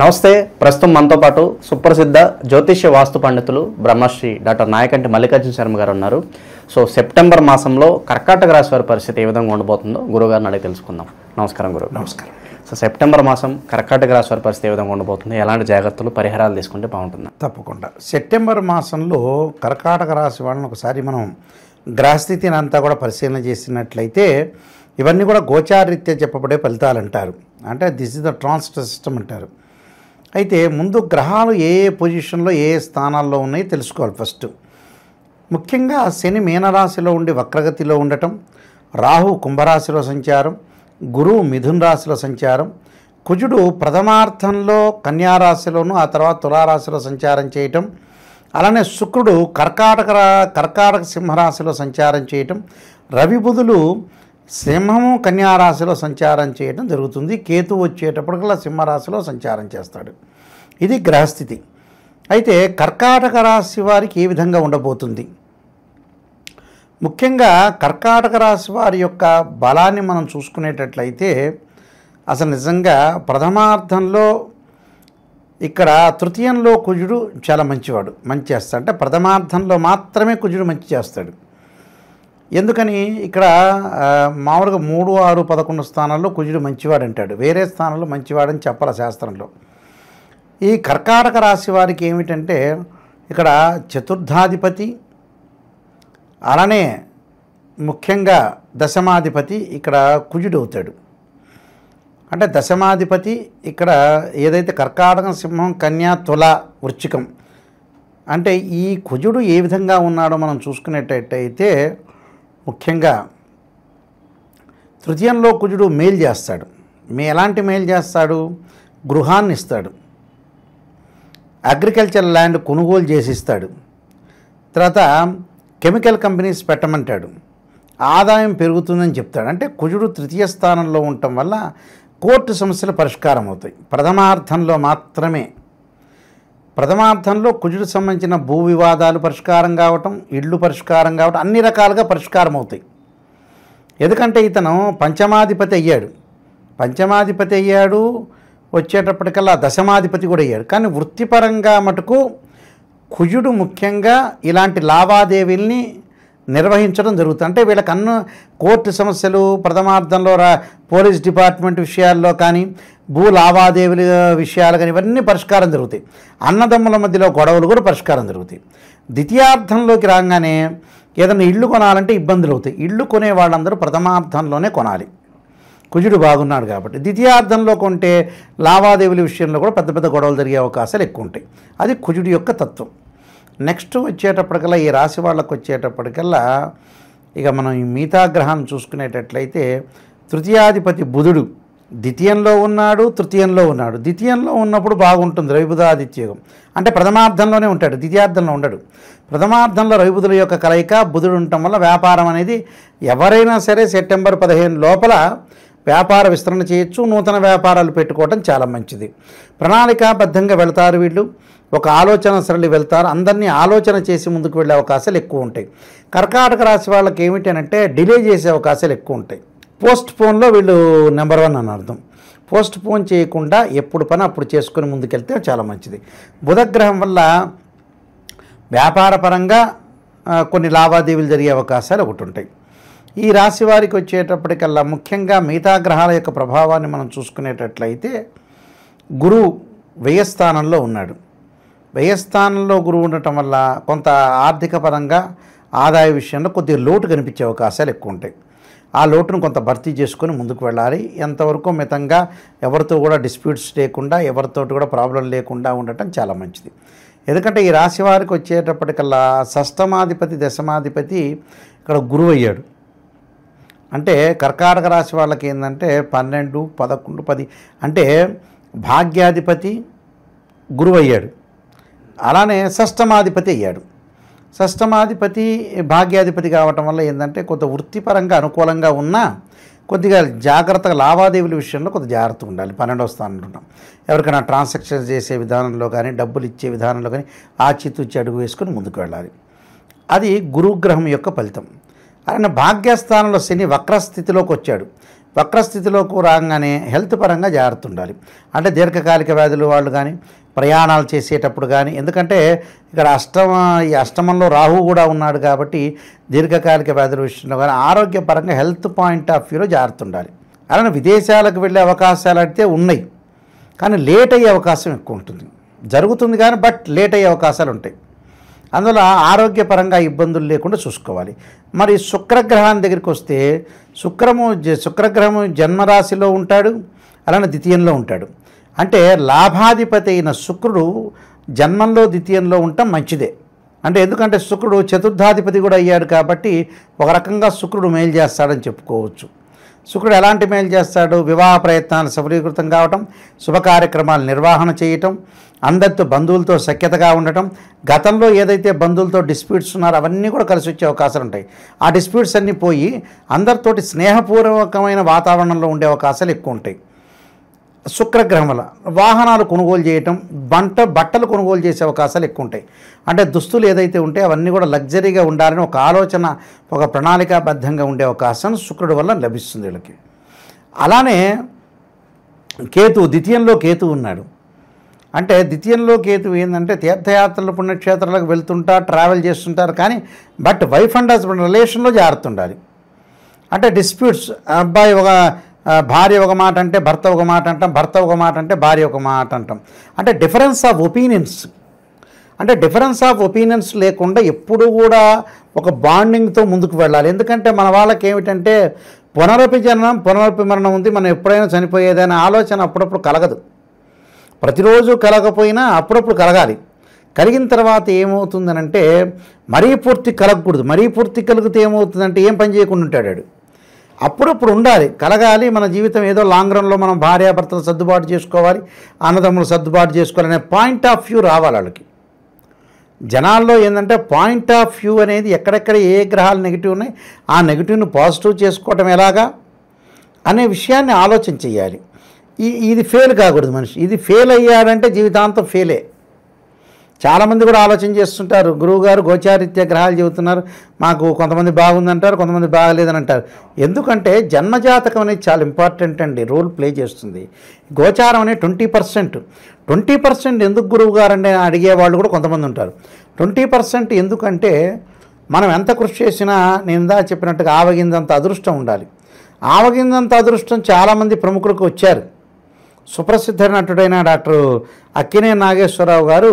నమస్తే. ప్రస్తుతం మనతో పాటు సుప్రసిద్ధ జ్యోతిష్య వాస్తు పండితులు బ్రహ్మశ్రీ డాక్టర్ నాయకంటి మల్లికార్జున శర్మ గారు ఉన్నారు. సో సెప్టెంబర్ మాసంలో కర్కాటక రాశి వారి పరిస్థితి ఏ విధంగా ఉండబోతుందో గురువుగారిని అడిగి తెలుసుకుందాం. నమస్కారం గురువు. నమస్కారం. సో సెప్టెంబర్ మాసం కర్కాటక రాశి వారి పరిస్థితి ఏ విధంగా ఉండబోతుంది, ఎలాంటి జాగ్రత్తలు పరిహారాలు తీసుకుంటే బాగుంటుంది? తప్పకుండా సెప్టెంబర్ మాసంలో కర్కాటక రాశి వాళ్ళని ఒకసారి మనం గ్రహస్థితిని అంతా కూడా పరిశీలన చేసినట్లయితే ఇవన్నీ కూడా గోచారీత్యా చెప్పబడే ఫలితాలు అంటారు. అంటే this is the transit system అంటారు. అయితే ముందు గ్రహాలు ఏ ఏ పొజిషన్లో ఏ ఏ స్థానాల్లో ఉన్నాయో తెలుసుకోవాలి. ఫస్ట్ ముఖ్యంగా శని మీనరాశిలో ఉండి వక్రగతిలో ఉండటం, రాహు కుంభరాశిలో సంచారం, గురువు మిథున రాశిలో సంచారం, కుజుడు ప్రథమార్థంలో కన్యారాశిలోను ఆ తర్వాత తులారాశిలో సంచారం చేయటం, అలానే శుక్రుడు కర్కాటక సింహరాశిలో సంచారం చేయటం, రవి బుధులు సింహము కన్యారాశిలో సంచారం చేయడం జరుగుతుంది. కేతు వచ్చేటప్పటికల్లా సింహరాశిలో సంచారం చేస్తాడు. ఇది గ్రహస్థితి. అయితే కర్కాటక రాశి వారికి ఏ విధంగా ఉండబోతుంది? ముఖ్యంగా కర్కాటక రాశి వారి యొక్క బలాన్ని మనం చూసుకునేటట్లయితే అసలు నిజంగా ప్రథమార్థంలో ఇక్కడ తృతీయంలో కుజుడు చాలా మంచివాడు, మంచి చేస్తాడు. అంటే ప్రథమార్థంలో మాత్రమే కుజుడు మంచి చేస్తాడు. ఎందుకని ఇక్కడ మామూలుగా 3, 6, 11 స్థానాల్లో కుజుడు మంచివాడు అంటాడు, వేరే స్థానంలో మంచివాడని చెప్పాలి శాస్త్రంలో. ఈ కర్కాటక రాశి వారికి ఏమిటంటే ఇక్కడ చతుర్థాధిపతి అలానే ముఖ్యంగా దశమాధిపతి ఇక్కడ కుజుడు అవుతాడు. అంటే దశమాధిపతి ఇక్కడ ఏదైతే కర్కాటకం, సింహం, కన్యా, తుల, వృశ్చికం అంటే ఈ కుజుడు ఏ విధంగా ఉన్నాడో మనం చూసుకునేటట్టయితే ముఖ్యంగా తృతీయంలో కుజుడు మేలు చేస్తాడు. ఎలాంటి మేలు చేస్తాడు? గృహాన్ని ఇస్తాడు, అగ్రికల్చర్ ల్యాండ్ కొనుగోలు చేసిస్తాడు, తర్వాత కెమికల్ కంపెనీస్ పెట్టమంటాడు, ఆదాయం పెరుగుతుందని చెప్తాడు. అంటే కుజుడు తృతీయ స్థానంలో ఉండటం వల్ల కోర్టు సమస్యలు పరిష్కారం అవుతాయి. ప్రథమార్థంలో మాత్రమే. ప్రథమార్థంలో కుజుడు సంబంధించిన భూ వివాదాలు పరిష్కారం కావటం, ఇళ్ళు పరిష్కారం కావటం, అన్ని రకాలుగా పరిష్కారం అవుతాయి. ఎందుకంటే ఇతను పంచమాధిపతి అయ్యాడు, వచ్చేటప్పటికల్లా దశమాధిపతి కూడా అయ్యాడు. కానీ వృత్తిపరంగా మటుకు కుజుడు ముఖ్యంగా ఇలాంటి లావాదేవీల్ని నిర్వహించడం జరుగుతుంది. అంటే వీళ్ళకి కోర్టు సమస్యలు ప్రథమార్థంలో పోలీస్ డిపార్ట్మెంట్ విషయాల్లో కానీ, భూ లావాదేవీల విషయాలు కానీ ఇవన్నీ పరిష్కారం జరుగుతాయి. అన్నదమ్ముల మధ్యలో గొడవలు కూడా పరిష్కారం జరుగుతాయి. ద్వితీయార్థంలోకి రాగానే ఏదైనా ఇల్లు కొనాలంటే ఇబ్బందులు అవుతాయి. ఇల్లు కొనే వాళ్ళందరూ ప్రథమార్థంలోనే కొనాలి, కుజుడు బాగున్నాడు కాబట్టి. ద్వితీయార్థంలో కొంటే లావాదేవీల విషయంలో కూడా పెద్ద పెద్ద గొడవలు జరిగే అవకాశాలు ఎక్కువ ఉంటాయి. అది కుజుడి యొక్క తత్వం. నెక్స్ట్ వచ్చేటప్పటికల్లా ఈ రాశి వాళ్ళకు వచ్చేటప్పటికల్లా ఇక మనం ఈ మిగతా గ్రహాన్ని చూసుకునేటట్లయితే తృతీయాధిపతి బుధుడు ద్వితీయంలో ఉన్నాడు, తృతీయంలో ఉన్నాడు. ద్వితీయంలో ఉన్నప్పుడు బాగుంటుంది రవిబుధాదిత్యయోగం. అంటే ప్రథమార్థంలోనే ఉంటాడు, ద్వితీయార్థంలో ఉండడు. ప్రథమార్థంలో రవిబుధుల యొక్క కలయిక బుధుడు ఉండటం వల్ల వ్యాపారం అనేది ఎవరైనా సరే సెప్టెంబర్ 15 లోపల వ్యాపార విస్తరణ చేయొచ్చు, నూతన వ్యాపారాలు పెట్టుకోవడం చాలా మంచిది. ప్రణాళికాబద్ధంగా వెళతారు వీళ్ళు, ఒక ఆలోచన సరళి వెళ్తారు, అందరినీ ఆలోచన చేసి ముందుకు వెళ్ళే అవకాశాలు ఎక్కువ ఉంటాయి. కర్కాటక రాశి వాళ్ళకి ఏమిటి అంటే డిలే చేసే అవకాశాలు ఎక్కువ ఉంటాయి. పోస్ట్ పోన్లో వీళ్ళు నెంబర్ 1 అని అర్థం. పోస్ట్ పోన్ చేయకుండా ఎప్పుడు పని అప్పుడు చేసుకుని ముందుకెళ్తే చాలా మంచిది. బుధగ్రహం వల్ల వ్యాపారపరంగా కొన్ని లావాదేవీలు జరిగే అవకాశాలు ఒకటి ఉంటాయి. ఈ రాశి వారికి వచ్చేటప్పటికల్లా ముఖ్యంగా మిగతా గ్రహాల యొక్క ప్రభావాన్ని మనం చూసుకునేటట్లయితే గురువు వ్యయస్థానంలో ఉన్నాడు. వ్యయస్థానంలో గురువు ఉండటం వల్ల కొంత ఆర్థిక పరంగా ఆదాయ విషయంలో కొద్దిగా లోటు కనిపించే అవకాశాలు ఎక్కువ ఉంటాయి. ఆ లోటును కొంత భర్తీ చేసుకొని ముందుకు వెళ్ళాలి. ఎంతవరకు మితంగా ఎవరితో కూడా డిస్ప్యూట్స్ లేకుండా, ఎవరితోటి కూడా ప్రాబ్లం లేకుండా ఉండటం చాలా మంచిది. ఎందుకంటే ఈ రాశి వారికి వచ్చేటప్పటికల్లా షష్టమాధిపతి దశమాధిపతి ఇక్కడ గురువు అయ్యాడు. అంటే కర్కాటక రాశి వాళ్ళకి ఏంటంటే 12, 11, 10 అంటే భాగ్యాధిపతి గురువు అయ్యాడు, అలానే షష్టమాధిపతి అయ్యాడు. షష్టమాధిపతి భాగ్యాధిపతి కావటం వల్ల ఏంటంటే కొంత వృత్తిపరంగా అనుకూలంగా ఉన్నా కొద్దిగా జాగ్రత్తగా లావాదేవీల విషయంలో కొంత జాగ్రత్తగా ఉండాలి. 12వ స్థానంలో ఉన్నాం. ఎవరికైనా ట్రాన్సాక్షన్ చేసే విధానంలో కానీ, డబ్బులు ఇచ్చే విధానంలో కానీ ఆచితూచి అడుగు వేసుకొని ముందుకు వెళ్ళాలి. అది గురుగ్రహం యొక్క ఫలితం. ఆయన భాగ్యస్థానంలో శని వక్రస్థితిలోకి వచ్చాడు. వక్రస్థితిలోకి రాగానే హెల్త్ పరంగా జాగ్రత్త ఉండాలి. అంటే దీర్ఘకాలిక వ్యాధులు వాళ్ళు కానీ ప్రయాణాలు చేసేటప్పుడు కానీ, ఎందుకంటే ఇక్కడ ఈ అష్టమంలో రాహువు కూడా ఉన్నాడు కాబట్టి దీర్ఘకాలిక వ్యాధుల విషయంలో కానీ ఆరోగ్యపరంగా హెల్త్ పాయింట్ ఆఫ్ వ్యూలో జాగ్రత్త ఉండాలి. అలానే విదేశాలకు వెళ్ళే అవకాశాలు అయితే ఉన్నాయి, కానీ లేట్ అయ్యే అవకాశం ఎక్కువ ఉంటుంది. జరుగుతుంది కానీ బట్ లేట్ అయ్యే అవకాశాలు ఉంటాయి. అందువల్ల ఆరోగ్యపరంగా ఇబ్బందులు లేకుండా చూసుకోవాలి. మరి శుక్రగ్రహాన్ని దగ్గరికి వస్తే శుక్రగ్రహము జన్మరాశిలో ఉంటాడు, అలానే ద్వితీయంలో ఉంటాడు. అంటే లాభాధిపతి అయిన శుక్రుడు జన్మంలో ద్వితీయంలో ఉండటం మంచిదే. అంటే ఎందుకంటే శుక్రుడు చతుర్థాధిపతి కూడా అయ్యాడు కాబట్టి ఒక రకంగా శుక్రుడు మేలు చేస్తాడని చెప్పుకోవచ్చు. శుక్రుడు ఎలాంటి మేలు చేస్తాడు? వివాహ ప్రయత్నాలు సఫలీకృతం కావటం, శుభ కార్యక్రమాలు నిర్వహణ చేయటం, అందరితో బంధువులతో సఖ్యతగా ఉండటం, గతంలో ఏదైతే బంధువులతో డిస్ప్యూట్స్ ఉన్నారో అవన్నీ కూడా కలిసి వచ్చే అవకాశాలు ఉంటాయి. ఆ డిస్ప్యూట్స్ అన్నీ పోయి అందరితోటి స్నేహపూర్వకమైన వాతావరణంలో ఉండే అవకాశాలు ఎక్కువ ఉంటాయి. శుక్రగ్రహం వల్ల వాహనాలు కొనుగోలు చేయటం, బట్టలు కొనుగోలు చేసే అవకాశాలు ఎక్కువ ఉంటాయి. అంటే దుస్తులు ఏదైతే ఉంటే అవన్నీ కూడా లగ్జరీగా ఉండాలని ఒక ఆలోచన, ఒక ప్రణాళికాబద్ధంగా ఉండే అవకాశం శుక్రుడి వల్ల లభిస్తుంది వీళ్ళకి. అలానే ద్వితీయంలో కేతు ఉన్నాడు. అంటే ద్వితీయంలో కేతు ఏంటంటే తీర్థయాత్రలు పుణ్యక్షేత్రాలకు వెళ్తుంటారు, ట్రావెల్ చేస్తుంటారు, కానీ బట్ వైఫ్ అండ్ హస్బెండ్ రిలేషన్లో జాగ్రత్త ఉండాలి. అంటే డిస్ప్యూట్స్, భార్య ఒక మాట అంటే భర్త ఒక మాట అంటాం, భర్త ఒక మాట అంటే భార్య ఒక మాట అంటాం. అంటే డిఫరెన్స్ ఆఫ్ ఒపీనియన్స్ లేకుండా ఎప్పుడు కూడా ఒక బాండింగ్తో ముందుకు వెళ్ళాలి. ఎందుకంటే మన వాళ్ళకి ఏమిటంటే పునరపి జననం పునరపి మరణం ఉంది, మనం ఎప్పుడైనా చనిపోయేదనే ఆలోచన అప్పుడప్పుడు కలగదు. ప్రతిరోజు కలగకపోయినా అప్పుడప్పుడు కలగాలి. కలిగిన తర్వాత ఏమవుతుందనంటే మరీ పూర్తి కలగకూడదు. మరీ పూర్తి కలిగితే ఏమవుతుందంటే ఏం పని చేయకుండా ఉంటాడు. అప్పుడప్పుడు ఉండాలి, కలగాలి. మన జీవితం ఏదో లాంగ్ రన్లో మనం భార్యాభర్తలు సర్దుబాటు చేసుకోవాలి, అన్నదమ్ములు సర్దుబాటు చేసుకోవాలనే పాయింట్ ఆఫ్ వ్యూ రావాలి వాళ్ళకి. జనాల్లో ఏంటంటే పాయింట్ ఆఫ్ వ్యూ అనేది ఎక్కడెక్కడ ఏ గ్రహాలు నెగిటివ్ ఉన్నాయి ఆ నెగిటివ్ను పాజిటివ్ చేసుకోవటం ఎలాగా అనే విషయాన్ని ఆలోచన చేయాలి. ఇది ఫెయిల్ కాకూడదు మనిషి. ఇది ఫెయిల్ అయ్యాడంటే జీవితాంతం ఫెయిలే. చాలామంది కూడా ఆలోచన చేస్తుంటారు, గురువుగారు గోచారిత్య గ్రహాలు చెబుతున్నారు, మాకు కొంతమంది బాగుందంటారు, కొంతమంది బాగలేదని అంటారు. ఎందుకంటే జన్మజాతకం అనేది చాలా ఇంపార్టెంట్ అండి, రోల్ ప్లే చేస్తుంది. గోచారం అనేది 20% ఎందుకు గురువుగారు అంటే అడిగేవాళ్ళు కూడా కొంతమంది ఉంటారు. 20% ఎందుకంటే మనం ఎంత కృషి చేసినా నేను ఇందా చెప్పినట్టుగా ఆవగిందంత అదృష్టం ఉండాలి. ఆవగిందంత అదృష్టం చాలామంది ప్రముఖులకు వచ్చారు. సుప్రసిద్ధ నటుడైన డాక్టర్ అక్కినేని నాగేశ్వరరావు గారు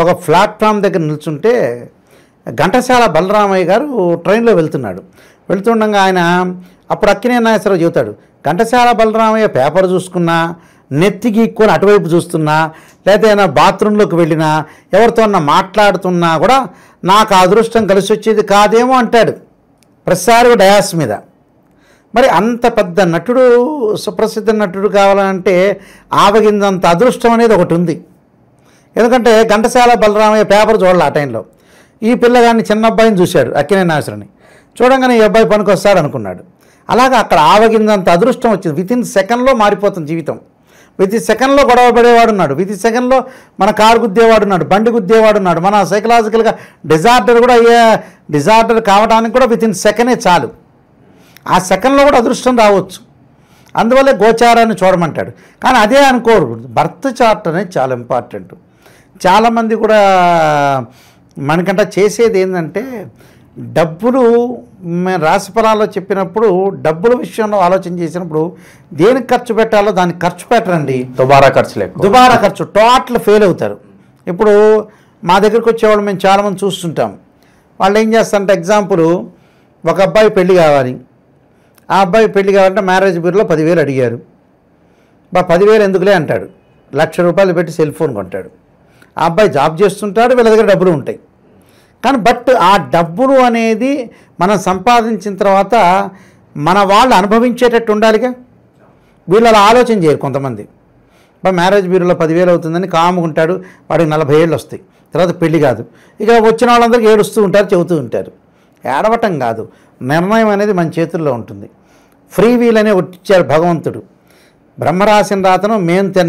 ఒక ప్లాట్ఫామ్ దగ్గర నిల్చుంటే ఘంటసాల బలరామయ్య గారు ట్రైన్లో వెళ్తుండగా ఆయన అప్పుడు అక్కినేని నాగేశ్వరరావు చెబుతాడు, ఘంటసాల బలరామయ్య పేపర్ చూసుకున్నా, నెత్తి గీక్కొని అటువైపు చూస్తున్నా, లేదా ఏదైనా బాత్రూంలోకి వెళ్ళినా, ఎవరితో మాట్లాడుతున్నా కూడా నాకు అదృష్టం కలిసి వచ్చేది కాదేమో అంటాడు ప్రతిసారి డయాస్ మీద. మరి అంత పెద్ద నటుడు, సుప్రసిద్ధ నటుడు కావాలంటే ఆవగిందంత అదృష్టం అనేది ఒకటి ఉంది. ఎందుకంటే ఘంటసాల బలరామయ్య పేపర్ చూడాలి ఆ టైంలో. ఈ పిల్లగాడిని చిన్న అబ్బాయిని చూశాడు, అక్కినేని నాగేశ్వరరావుని చూడంగానే ఈ అబ్బాయి పనికి వస్తాడు అనుకున్నాడు. అలాగా అక్కడ ఆవగిందంత అదృష్టం వచ్చింది. వితిన్ సెకండ్లో మారిపోతుంది జీవితం. వితిన్ సెకండ్లో గొడవ పడేవాడు ఉన్నాడు, వితిన్ సెకండ్లో మన కారు గుద్దేవాడు ఉన్నాడు, బండి గుద్దేవాడు ఉన్నాడు. మన సైకలాజికల్గా డిజార్డర్ కావడానికి కూడా వితిన్ సెకండే చాలు. ఆ సెకండ్లో కూడా అదృష్టం రావచ్చు. అందువల్లే గోచారాన్ని చూడమంటాడు. కానీ అదే అనుకోరు, బర్త్ చార్ట్ అనేది చాలా ఇంపార్టెంట్. చాలామంది కూడా మనకంటే చేసేది ఏంటంటే డబ్బులు రాశి ఫలాల్లో చెప్పినప్పుడు డబ్బుల విషయంలో ఆలోచన చేసినప్పుడు దేనికి ఖర్చు పెట్టాలో దానికి ఖర్చు పెట్టరండి. దుబారా ఖర్చు టోటల్ ఫెయిల్ అవుతారు. ఇప్పుడు మా దగ్గరికి వచ్చేవాళ్ళు మేము చాలామంది చూస్తుంటాం. వాళ్ళు ఏం చేస్తారంటే ఎగ్జాంపుల్, ఒక అబ్బాయి పెళ్లి కావాలి, ఆ అబ్బాయి పెళ్లి కావాలంటే మ్యారేజ్ బ్యూరోలో 10,000 అడిగారు. 10,000 ఎందుకులే అంటాడు, ₹1,00,000 పెట్టి సెల్ ఫోన్ కొంటాడు. ఆ అబ్బాయి జాబ్ చేస్తుంటాడు, వీళ్ళ దగ్గర డబ్బులు ఉంటాయి. కానీ బట్ ఆ డబ్బులు అనేది మనం సంపాదించిన తర్వాత మన వాళ్ళు అనుభవించేటట్టు ఉండాలిగా. వీళ్ళు అలా ఆలోచన చేయరు కొంతమంది. మ్యారేజ్ బ్యూరోలో 10,000 అవుతుందని కాముకుంటాడు, వాడికి 40 ఏళ్ళు వస్తాయి, తర్వాత పెళ్లి కాదు. ఇక వచ్చిన వాళ్ళందరికీ ఏడుస్తూ ఉంటారు, చెబుతూ ఉంటారు. ఏడవటం కాదు, నిర్ణయం అనేది మన చేతుల్లో ఉంటుంది. ఫ్రీ వీల్ అనే ఇచ్చారు భగవంతుడు. బ్రహ్మరాసిన రాతను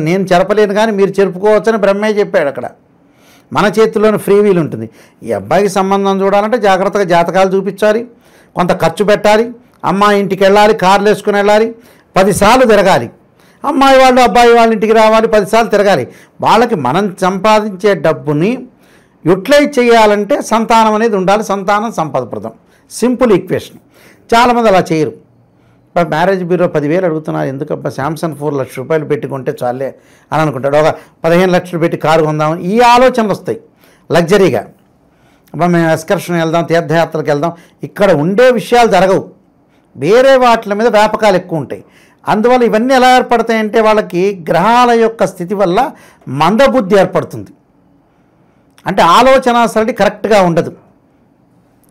నేను చెరపలేను కానీ మీరు చెరుపుకోవచ్చని బ్రహ్మే చెప్పాడు. అక్కడ మన చేతుల్లోని ఫ్రీ వీల్ ఉంటుంది. ఈ అబ్బాయికి సంబంధం చూడాలంటే జాగ్రత్తగా జాతకాలు చూపించాలి, కొంత ఖర్చు పెట్టాలి, అమ్మాయి ఇంటికి వెళ్ళాలి, కార్లు వేసుకుని వెళ్ళాలి, 10 సార్లు తిరగాలి, అమ్మాయి వాళ్ళు అబ్బాయి వాళ్ళ ఇంటికి రావాలి, 10 సార్లు తిరగాలి. వాళ్ళకి మనం సంపాదించే డబ్బుని యూటిలైజ్ చేయాలంటే సంతానం అనేది ఉండాలి. సంతానం సంపదప్రదం, సింపుల్ ఈక్వేషన్. చాలామంది అలా చేయరు. ఇప్పుడు మ్యారేజ్ బ్యూరో 10,000 అడుగుతున్నారు, ఎందుకబ్బా శాంసంగ్ 4 లక్షల రూపాయలు పెట్టుకుంటే చాలే అని అనుకుంటాడు. ఒక 15 లక్షలు పెట్టి కారు కొందామని ఈ ఆలోచనలు వస్తాయి లగ్జరీగా. అబ్బా మేము ఎక్స్కర్షన్ వెళ్దాం, తీర్థయాత్రలకు వెళ్దాం, ఇక్కడ ఉండే విషయాలు జరగవు, వేరే వాటి మీద వ్యాపకాలు ఎక్కువ ఉంటాయి. అందువల్ల ఇవన్నీ ఎలా ఏర్పడతాయంటే వాళ్ళకి గ్రహాల యొక్క స్థితి వల్ల మందబుద్ధి ఏర్పడుతుంది. అంటే ఆలోచన సరళి కరెక్ట్గా ఉండదు,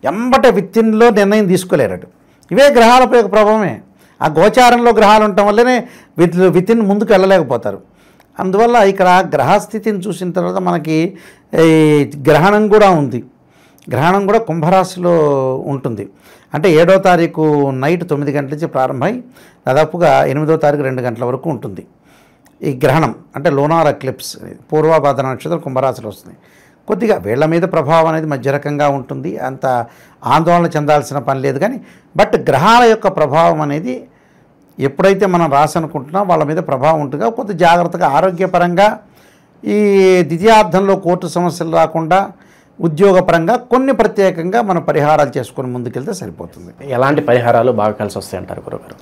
ఎంబట విత్తిన్లో నిర్ణయం తీసుకోలేరట. ఇవే గ్రహాలపై ఒక ప్రభావమే. ఆ గోచారంలో గ్రహాలు ఉండటం వల్లనే వితిన్ ముందుకు వెళ్ళలేకపోతారు. అందువల్ల ఇక్కడ గ్రహస్థితిని చూసిన తర్వాత మనకి ఈ గ్రహణం కూడా ఉంది. గ్రహణం కూడా కుంభరాశిలో ఉంటుంది. అంటే 7వ తారీఖు నైట్ 9 గంటల నుంచి ప్రారంభమై దాదాపుగా 8వ తారీఖు 2 గంటల వరకు ఉంటుంది ఈ గ్రహణం. అంటే లోనార్ ఎక్లిప్స్, పూర్వభాద్ర నక్షత్రం కుంభరాశిలో వస్తుంది. కొద్దిగా వీళ్ళ మీద ప్రభావం అనేది మధ్య రకంగా ఉంటుంది, అంత ఆందోళన చెందాల్సిన పని లేదు. కానీ బట్ గ్రహాల యొక్క ప్రభావం అనేది ఎప్పుడైతే మనం రాసి అనుకుంటున్నాం వాళ్ళ మీద ప్రభావం ఉంటుందిగా, కొద్ది జాగ్రత్తగా ఆరోగ్యపరంగా ఈ ద్వితీయార్థంలో కోర్టు సమస్యలు రాకుండా ఉద్యోగపరంగా కొన్ని ప్రత్యేకంగా మనం పరిహారాలు చేసుకొని ముందుకెళ్తే సరిపోతుంది. ఎలాంటి పరిహారాలు బాగా కలిసి వస్తాయి అంటారు గురుగారు?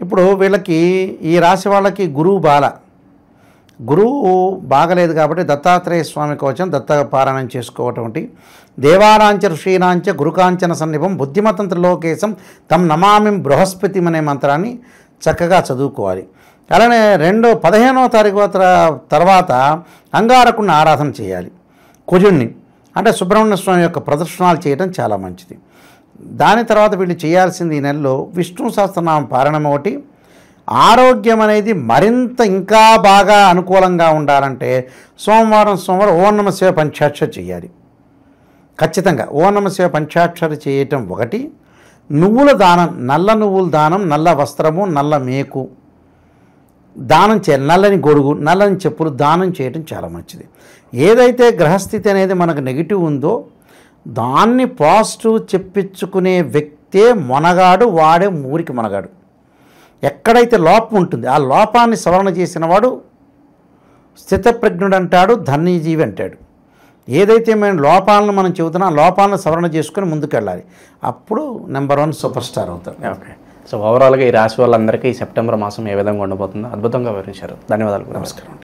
ఇప్పుడు వీళ్ళకి ఈ రాశి వాళ్ళకి గురువు బాగలేదు కాబట్టి దత్తాత్రేయ స్వామి కవచం దత్త పారాయణం చేసుకోవటం, దేవానాంచ ఋషీనాంచ గురుకాంచన సన్నిభం బుద్ధిమతం త్రిలోకేశం తం నమామిం బృహస్పతి అనే మంత్రాన్ని చక్కగా చదువుకోవాలి. అలానే 15వ తారీఖు తర్వాత అంగారకుడిని ఆరాధన చేయాలి. కుజుణ్ణి అంటే సుబ్రహ్మణ్య స్వామి యొక్క ప్రదర్శనాలు చేయడం చాలా మంచిది. దాని తర్వాత వీళ్ళు చేయాల్సింది ఈ నెలలో విష్ణు సహస్రనామం పారాయణం ఒకటి. ఆరోగ్యం అనేది మరింత ఇంకా బాగా అనుకూలంగా ఉండాలంటే సోమవారం ఓం నమః శివాయ పంచాక్షరి చేయాలి. ఖచ్చితంగా ఓం నమః శివాయ పంచాక్షరి చేయటం ఒకటి. నువ్వుల దానం, నల్ల నువ్వుల దానం, నల్ల వస్త్రము, నల్ల మేకు దానం చేయాలి. నల్లని గొడుగు, నల్లని చెప్పులు దానం చేయటం చాలా మంచిది. ఏదైతే గ్రహస్థితి అనేది మనకు నెగిటివ్ ఉందో దాన్ని పాజిటివ్ చెప్పించుకునే వ్యక్తే మొనగాడు, వాడే ఊరికి మొనగాడు. ఎక్కడైతే లోపం ఉంటుంది ఆ లోపాన్ని సవరణ చేసిన వాడు స్థితప్రజ్ఞుడు అంటాడు, ధన్యజీవి అంటాడు. ఏదైతే మేము లోపాలను మనం చెబుతున్నా ఆ లోపాలను సవరణ చేసుకొని ముందుకెళ్ళాలి, అప్పుడు నెంబర్ 1 సూపర్ స్టార్ అవుతాడు. ఓకే. సో ఓవరాల్గా ఈ రాశి వాళ్ళందరికీ ఈ సెప్టెంబర్ మాసం ఏ విధంగా ఉండబోతుందో అద్భుతంగా వివరించారు. ధన్యవాదాలు. నమస్కారం.